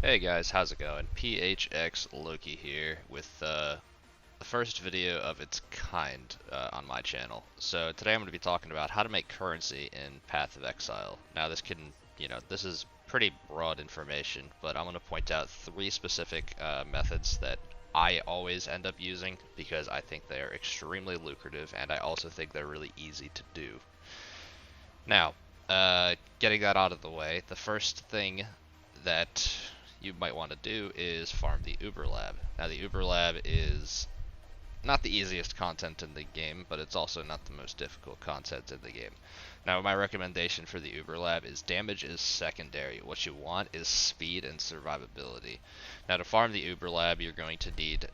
Hey guys, how's it going? PHX Loki here with the first video of its kind on my channel. So today I'm going to be talking about how to make currency in Path of Exile. Now this can, this is pretty broad information, but I'm going to point out three specific methods that I always end up using because I think they are extremely lucrative and I also think they're really easy to do. Now, getting that out of the way, the first thing that you might want to do is farm the Uber Lab. Now the Uber Lab is not the easiest content in the game, but it's also not the most difficult content in the game. Now my recommendation for the Uber Lab is damage is secondary. What you want is speed and survivability. Now to farm the Uber Lab you're going to need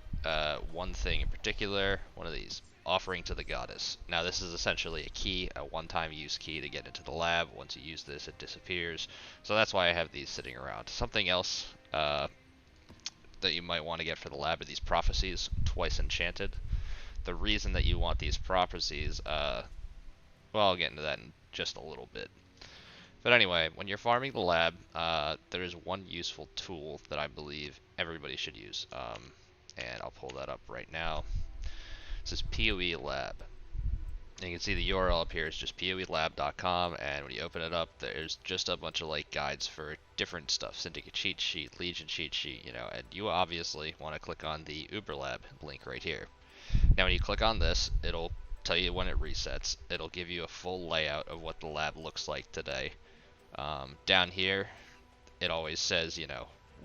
one thing in particular, one of these. Offering to the Goddess. Now this is essentially a key, a one-time use key to get into the lab. Once you use this, it disappears. So that's why I have these sitting around. Something else that you might want to get for the lab are these prophecies, twice enchanted. The reason that you want these prophecies, well, I'll get into that in just a little bit. But anyway, when you're farming the lab, there is one useful tool that I believe everybody should use. And I'll pull that up right now. This is PoE Lab. And you can see the URL up here is just poelab.com, and when you open it up, there's just a bunch of like guides for different stuff, Syndicate cheat sheet, Legion cheat sheet, and you obviously want to click on the Uber Lab link right here. Now when you click on this, it'll tell you when it resets. It'll give you a full layout of what the lab looks like today. Down here, it always says,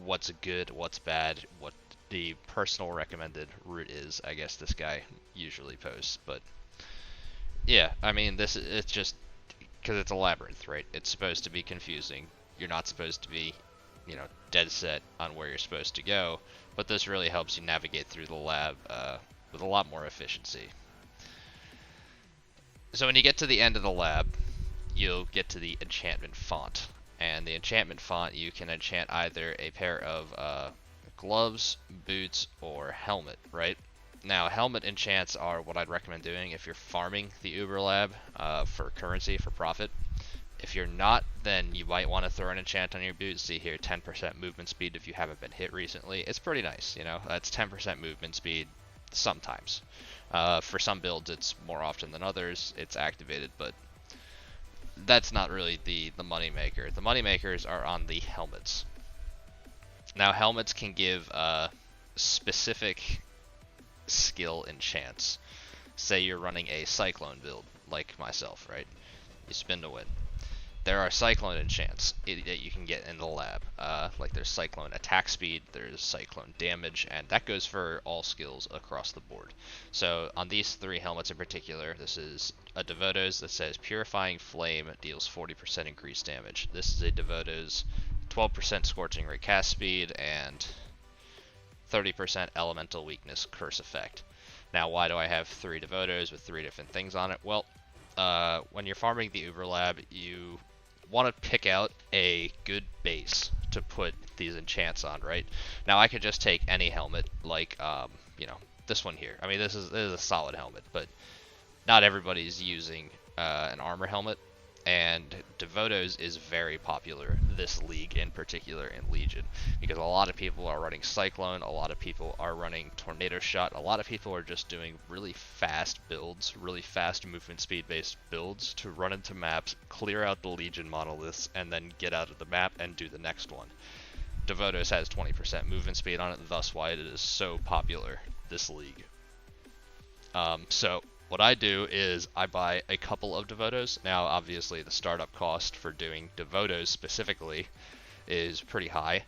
what's good, what's bad, what the personal recommended route is. I guess this guy usually posts, but yeah, I mean it's just because it's a labyrinth, right? It's supposed to be confusing. You're not supposed to be, dead set on where you're supposed to go, but this really helps you navigate through the lab with a lot more efficiency. So when you get to the end of the lab, you'll get to the enchantment font, and the enchantment font you can enchant either a pair of gloves, boots, or helmet, right? Now, helmet enchants are what I'd recommend doing if you're farming the Uber Lab for currency, for profit. If you're not, then you might want to throw an enchant on your boots. See here, 10% movement speed if you haven't been hit recently. It's pretty nice, That's 10% movement speed sometimes. For some builds, it's more often than others. It's activated, but that's not really the money maker. The money makers are on the helmets. Now helmets can give specific skill enchants. Say you're running a cyclone build, like myself, right? You spin to win. There are cyclone enchants that you can get in the lab. Like there's cyclone attack speed, there's cyclone damage, and that goes for all skills across the board. So on these three helmets in particular, this is a Devoto's that says Purifying Flame deals 40% increased damage. This is a Devoto's 12% Scorching Ray cast speed, and 30% Elemental Weakness Curse effect. Now, why do I have three Devoto's with three different things on it? Well, when you're farming the Uber Lab, you want to pick out a good base to put these enchants on, right? Now, I could just take any helmet, like, this one here. I mean, this is a solid helmet, but not everybody's using an armor helmet. And Devoto's is very popular this league in particular in Legion because a lot of people are running Cyclone, a lot of people are running Tornado Shot, a lot of people are just doing really fast builds, really fast movement speed based builds to run into maps, clear out the Legion monoliths, and then get out of the map and do the next one. Devoto's has 20% movement speed on it, thus why it is so popular this league. So what I do is I buy a couple of Devoto's. Now, obviously, the startup cost for doing Devoto's specifically is pretty high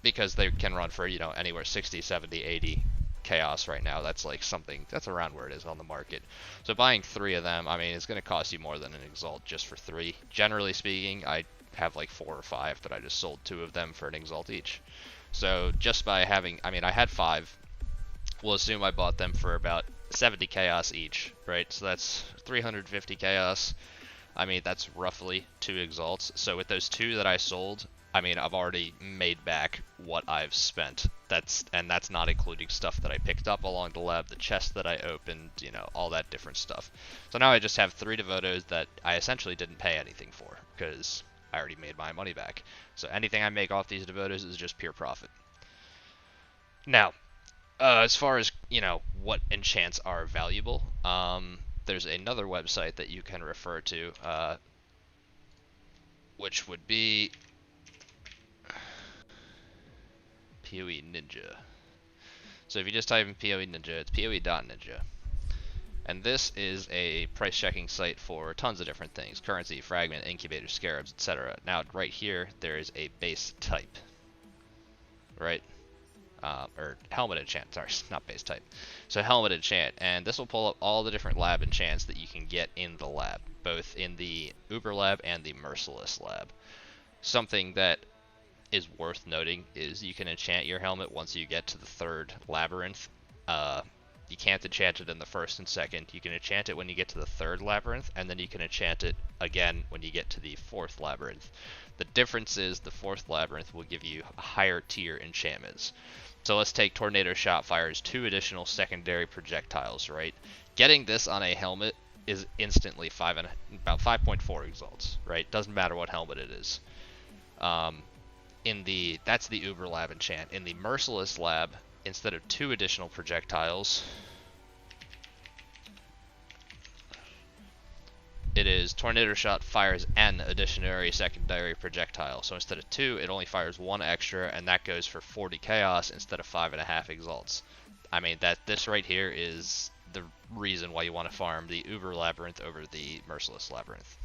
because they can run for, anywhere 60, 70, 80 chaos right now. That's like something, that's around where it is on the market. So buying three of them, I mean, it's going to cost you more than an Exalt just for three. Generally speaking, I have like 4 or 5 that I just sold 2 of them for an Exalt each. So just by having, I mean, I had 5. We'll assume I bought them for about 70 chaos each, right? So that's 350 chaos. I mean, that's roughly 2 exalts. So with those 2 that I sold, I mean, I've already made back what I've spent. That's not including stuff that I picked up along the lab, the chest that I opened, all that different stuff. So now I just have 3 Devotos that I essentially didn't pay anything for because I already made my money back. So anything I make off these devotos is just pure profit. Now, as far as, what enchants are valuable, there's another website that you can refer to, which would be PoE Ninja. So if you just type in PoE Ninja, it's poe.ninja. And this is a price checking site for tons of different things: currency, fragment, incubator, scarabs, etc. Now, right here, there is a base type, right? Or helmet enchant, sorry, not base type. So helmet enchant, and this will pull up all the different lab enchants that you can get in the lab, both in the Uber lab and the Merciless lab. Something that is worth noting is you can enchant your helmet once you get to the third labyrinth. You can't enchant it in the first and second. You can enchant it when you get to the third labyrinth, and then you can enchant it again when you get to the fourth labyrinth. The difference is the fourth labyrinth will give you higher tier enchantments. So let's take Tornado Shot fires 2 additional secondary projectiles, right? Getting this on a helmet is instantly about 5.4 exalts, right? Doesn't matter what helmet it is. That's the Uber lab enchant. In the Merciless lab, instead of 2 additional projectiles, it is Tornado Shot fires an additional secondary projectile. So instead of 2, it only fires 1 extra, and that goes for 40 chaos instead of 5.5 exalts. I mean, this right here is the reason why you want to farm the Uber Labyrinth over the Merciless Labyrinth.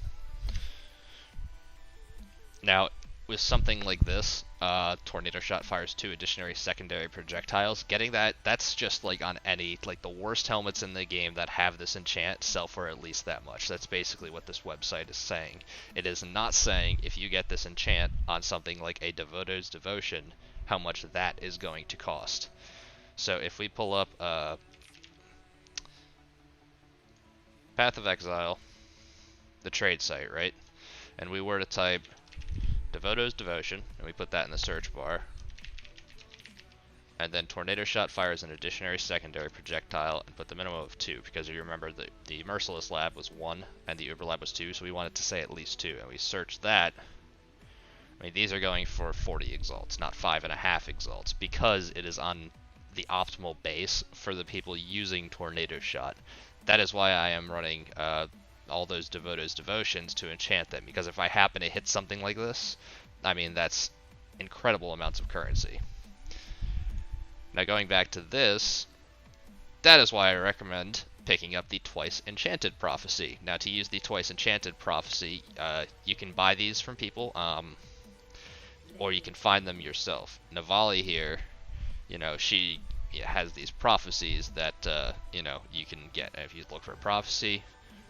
Now, with something like this, Tornado Shot fires 2 additional secondary projectiles. Getting that's just like on any, like the worst helmets in the game that have this enchant sell for at least that much. That's basically what this website is saying. It is not saying if you get this enchant on something like a Devoto's Devotion, how much that is going to cost. So if we pull up Path of Exile, the trade site, right? And we were to type Devoto's Devotion, and we put that in the search bar, and then Tornado Shot fires an additional secondary projectile, and put the minimum of 2, because if you remember, the Merciless lab was 1 and the Uber lab was 2, so we wanted to say at least 2, and we searched that. I mean, these are going for 40 exalts, not 5.5 exalts, because it is on the optimal base for the people using Tornado Shot. That is why I am running all those Devoto's Devotions to enchant them, because if I happen to hit something like this, I mean, that's incredible amounts of currency. Now going back to this, that is why I recommend picking up the Twice Enchanted Prophecy. Now to use the Twice Enchanted Prophecy, you can buy these from people, or you can find them yourself. Navali here, she has these prophecies that, you can get. And if you look for a prophecy,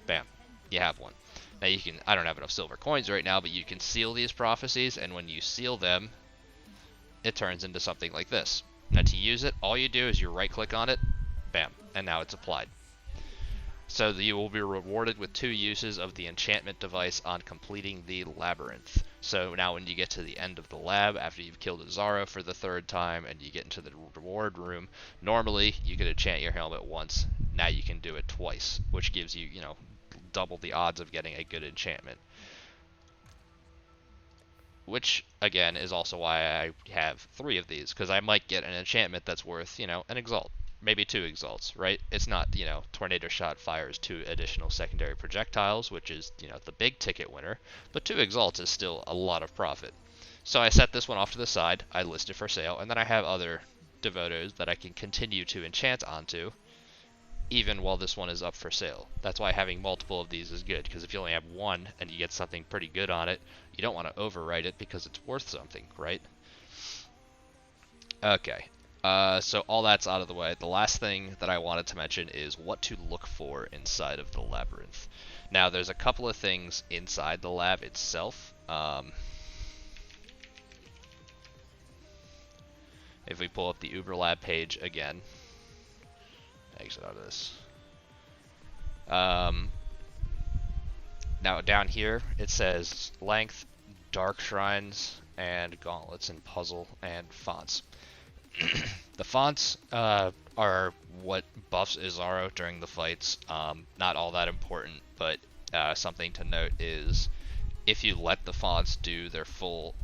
bam, you have one. Now you can, I don't have enough silver coins right now, but you can seal these prophecies, and when you seal them, it turns into something like this. Now to use it, all you do is you right click on it, bam, and now it's applied. So you will be rewarded with 2 uses of the enchantment device on completing the labyrinth. So now when you get to the end of the lab, after you've killed a Zaro for the 3rd time, and you get into the reward room, normally you could enchant your helmet once, now you can do it twice, which gives you, double the odds of getting a good enchantment. Which, again, is also why I have 3 of these, because I might get an enchantment that's worth, an exalt. Maybe 2 exalts, right? It's not, Tornado Shot fires 2 additional secondary projectiles, which is, the big ticket winner, but 2 exalts is still a lot of profit. So I set this one off to the side, I list it for sale, and then I have other Devotos that I can continue to enchant onto, even while this one is up for sale. That's why having multiple of these is good, because if you only have one and you get something pretty good on it, you don't want to overwrite it because it's worth something, right? Okay, so all that's out of the way. The last thing that I wanted to mention is what to look for inside of the labyrinth. Now, there's a couple of things inside the lab itself. If we pull up the Uber Lab page again, exit out of this. Now down here it says length, dark shrines, and gauntlets, and puzzle, and fonts. The fonts are what buffs Izaro during the fights. Not all that important, but something to note is if you let the fonts do their full,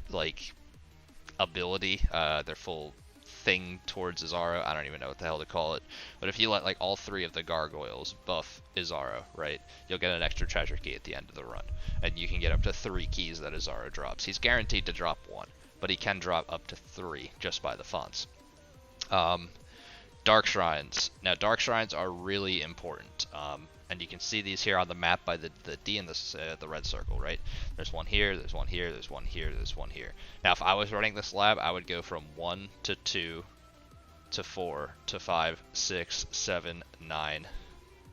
like, ability, their full thing towards Izaro, I don't even know what the hell to call it, but if you let like all 3 of the gargoyles buff Izaro, right, you'll get an extra treasure key at the end of the run, and you can get up to 3 keys that Izaro drops. He's guaranteed to drop 1, but he can drop up to 3 just by the fonts. Dark Shrines. Now, Dark Shrines are really important, and you can see these here on the map by the D and the red circle, right? There's one here, there's one here, there's one here, there's one here. Now, if I was running this lab, I would go from 1 to 2 to 4 to 5, 6, 7, 9,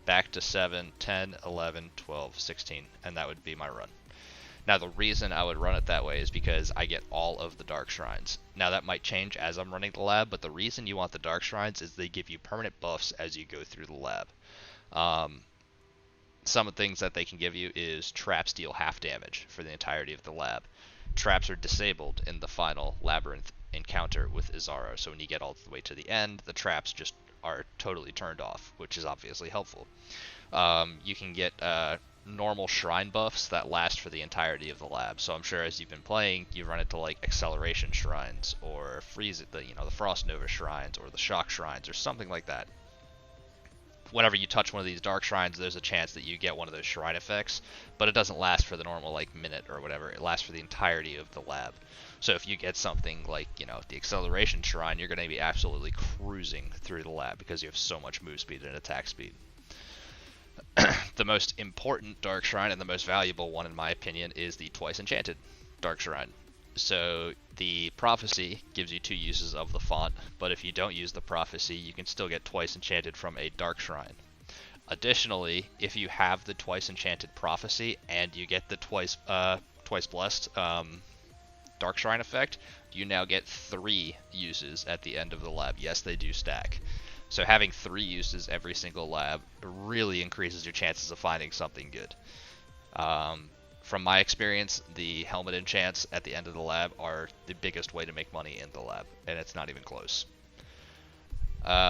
back to 7, 10, 11, 12, 16, and that would be my run. Now, the reason I would run it that way is because I get all of the Dark Shrines. Now, that might change as I'm running the lab, but the reason you want the Dark Shrines is they give you permanent buffs as you go through the lab. Some of the things that they can give you is traps deal half damage for the entirety of the lab. Traps are disabled in the final labyrinth encounter with Izaro, so when you get all the way to the end, the traps just are totally turned off, which is obviously helpful. You can get normal shrine buffs that last for the entirety of the lab. So I'm sure as you've been playing, you run into like acceleration shrines or the Frost Nova shrines or the shock shrines or something like that. Whenever you touch one of these dark shrines, there's a chance that you get one of those shrine effects, but it doesn't last for the normal like minute or whatever. It lasts for the entirety of the lab. So if you get something like, the acceleration shrine, you're going to be absolutely cruising through the lab because you have so much move speed and attack speed. The most important Dark Shrine and the most valuable one, in my opinion, is the Twice Enchanted Dark Shrine. So the Prophecy gives you 2 uses of the font, but if you don't use the Prophecy, you can still get Twice Enchanted from a Dark Shrine. Additionally, if you have the Twice Enchanted Prophecy and you get the Twice Blessed Dark Shrine effect, you now get 3 uses at the end of the lab. Yes, they do stack. So having 3 uses every single lab really increases your chances of finding something good. From my experience, the helmet enchants at the end of the lab are the biggest way to make money in the lab, and it's not even close.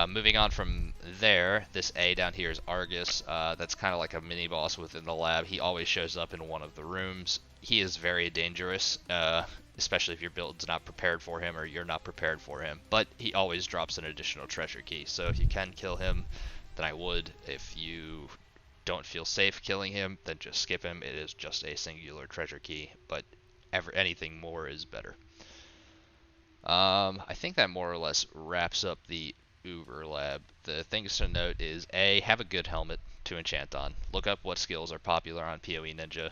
Moving on from there, this A down here is Argus. That's kind of like a mini boss within the lab. He always shows up in one of the rooms. He is very dangerous, especially if your build's not prepared for him or you're not prepared for him. But he always drops an additional treasure key, so if you can kill him, then I would. If you don't feel safe killing him, then just skip him. It is just a singular treasure key, but anything more is better. I think that more or less wraps up the Uber lab. The things to note is A, have a good helmet to enchant on. Look up what skills are popular on PoE Ninja.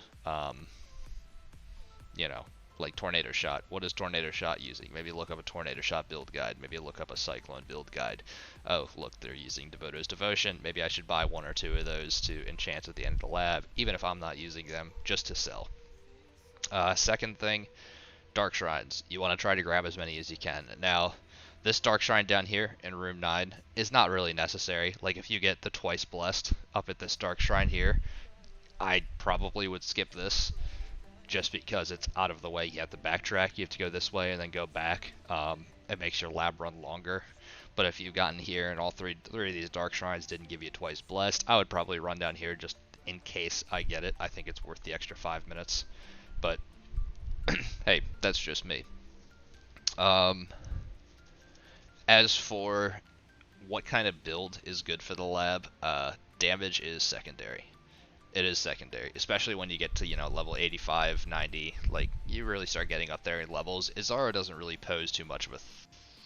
Like Tornado Shot. What is Tornado Shot using? Maybe look up a Tornado Shot build guide. Maybe look up a Cyclone build guide. Oh, look, they're using Devoto's Devotion. Maybe I should buy 1 or 2 of those to enchant at the end of the lab, even if I'm not using them, just to sell. Second thing, Dark Shrines. You want to try to grab as many as you can. Now, this Dark Shrine down here in room 9 is not really necessary. Like, if you get the Twice Blessed up at this Dark Shrine here, I probably would skip this, just because it's out of the way. You have to backtrack, you have to go this way and then go back. It makes your lab run longer. But if you've gotten here and all three of these Dark Shrines didn't give you Twice Blessed, I would probably run down here just in case I get it. I think it's worth the extra 5 minutes. But, hey, that's just me. As for what kind of build is good for the lab, damage is secondary. It is secondary, especially when you get to, level 85, 90, like, you really start getting up there in levels. Izaro doesn't really pose too much of a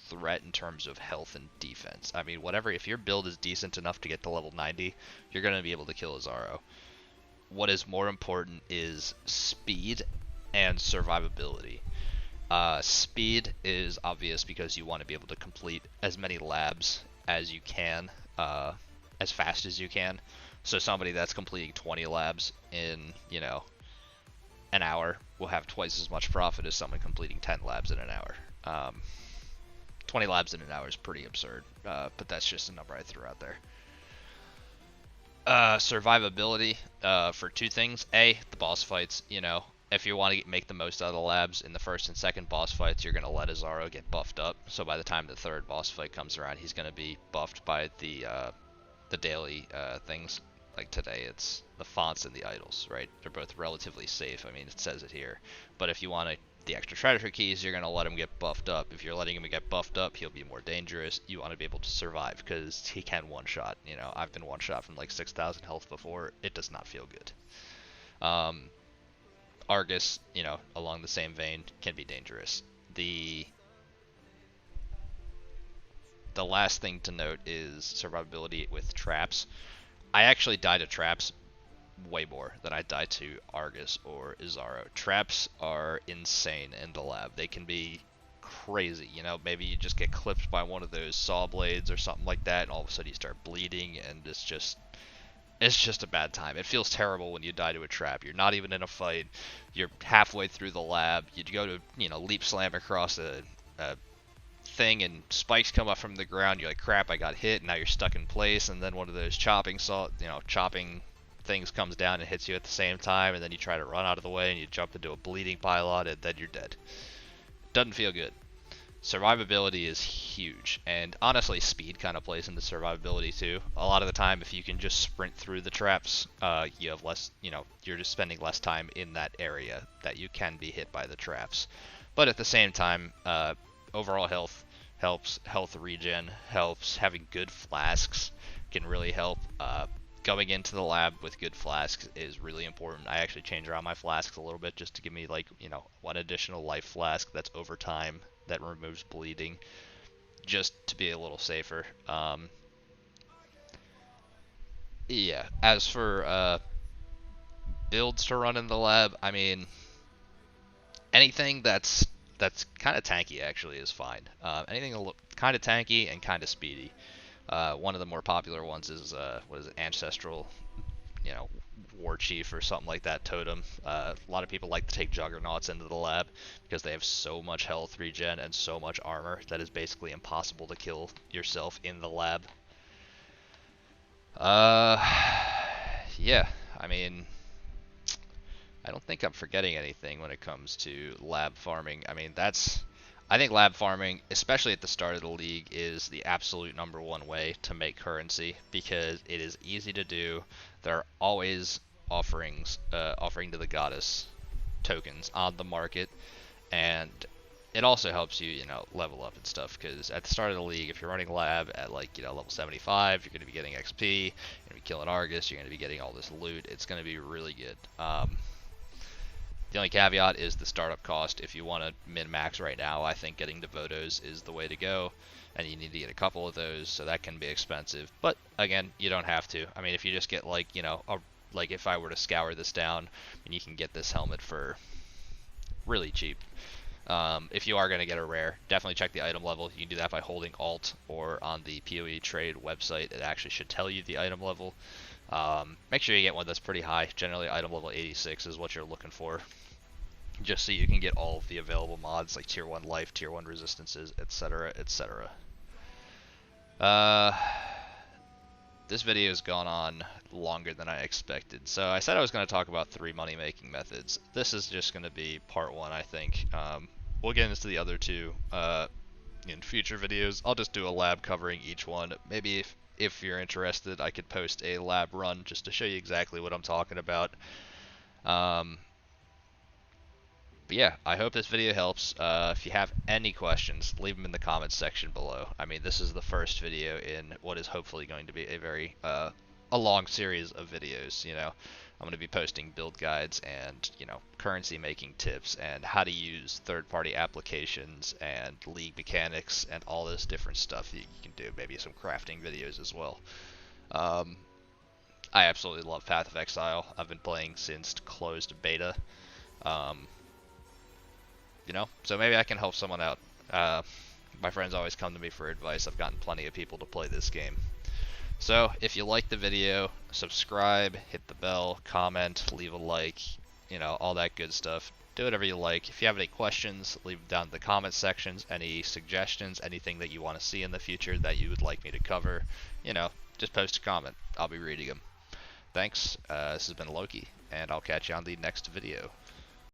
threat in terms of health and defense. I mean, if your build is decent enough to get to level 90, you're going to be able to kill Izaro. What is more important is speed and survivability. Speed is obvious because you want to be able to complete as many labs as you can, as fast as you can. So somebody that's completing 20 labs in, an hour will have twice as much profit as someone completing 10 labs in an hour. 20 labs in an hour is pretty absurd, but that's just a number I threw out there. Survivability for 2 things. A, the boss fights. If you want to make the most out of the labs in the first and second boss fights, you're going to let Izaro get buffed up. So by the time the 3rd boss fight comes around, he's going to be buffed by the daily things. like today, it's the fonts and the idols, right? They're both relatively safe. I mean, it says it here. But if you want the extra treasure keys, you're going to let him get buffed up. If you're letting him get buffed up, he'll be more dangerous. You want to be able to survive because he can one-shot. You know, I've been one-shot from like 6,000 health before. It does not feel good. Argus, you know, along the same vein, can be dangerous. The last thing to note is survivability with traps. I actually die to traps way more than I die to Argus or Izaro. Traps are insane in the lab. They can be crazy, you know, maybe you just get clipped by one of those saw blades or something like that, and all of a sudden you start bleeding, and it's just a bad time. It feels terrible when you die to a trap. You're not even in a fight. You're halfway through the lab. You go to, you know, leap slam across a thing, and spikes come up from the ground. You're like, crap, I got hit, and now you're stuck in place. And then one of those chopping things comes down and hits you at the same time, and then you try to run out of the way, and you jump into a bleeding pylon, and then you're dead. Doesn't feel good. Survivability is huge, and honestly, speed kind of plays into survivability too. A lot of the time, if you can just sprint through the traps, you have less, you know, you're just spending less time in that area that you can be hit by the traps. But at the same time, overall health helps, health regen helps, having good flasks can really help. Going into the lab with good flasks is really important. I actually change around my flasks a little bit just to give me, like, you know, one additional life flask that's over time that removes bleeding, just to be a little safer. Yeah, as for builds to run in the lab, I mean, anything that's kind of tanky actually is fine. Anything kind of tanky and kind of speedy. One of the more popular ones is what is it, Ancestral, you know, War Chief or something like that, Totem. A lot of people like to take Juggernauts into the lab because they have so much health regen and so much armor that is basically impossible to kill yourself in the lab. Yeah, I mean, I don't think I'm forgetting anything when it comes to lab farming. I mean, I think lab farming, especially at the start of the league, is the absolute #1 way to make currency because it is easy to do. There are always offering to the goddess tokens on the market, and it also helps you, you know, level up and stuff, because at the start of the league, if you're running lab at, like, you know, level 75, you're going to be getting XP, you're going to be killing Argus, you're going to be getting all this loot. It's going to be really good. The only caveat is the startup cost. If you want to min-max right now, I think getting Devotos is the way to go, and you need to get a couple of those, so that can be expensive. But again, you don't have to. I mean, if you just get, like, you know, like if I were to scour this down, and you can get this helmet for really cheap. If you are going to get a rare, definitely check the item level. You can do that by holding Alt, or on the PoE trade website, it actually should tell you the item level. Make sure you get one that's pretty high. Generally, item level 86 is what you're looking for, just so you can get all of the available mods, like tier 1 life, tier 1 resistances, etc., etc. This video has gone on longer than I expected. So I said I was going to talk about 3 money-making methods. This is just going to be part 1, I think. We'll get into the other 2 in future videos. I'll just do a lab covering each one. Maybe if you're interested, I could post a lab run just to show you exactly what I'm talking about. But yeah, I hope this video helps. If you have any questions, leave them in the comments section below. I mean, this is the first video in what is hopefully going to be a very a long series of videos. You know, I'm going to be posting build guides and, you know, currency making tips and how to use third-party applications and league mechanics and all this different stuff that you can do. Maybe some crafting videos as well. I absolutely love Path of Exile. I've been playing since closed beta. You know, so maybe I can help someone out. My friends always come to me for advice. I've gotten plenty of people to play this game. So if you like the video, subscribe, hit the bell, comment, leave a like, you know, all that good stuff. Do whatever you like. If you have any questions, leave them down in the comment sections. Any suggestions, anything that you want to see in the future that you would like me to cover, you know, just post a comment. I'll be reading them. Thanks. This has been Loki, and I'll catch you on the next video.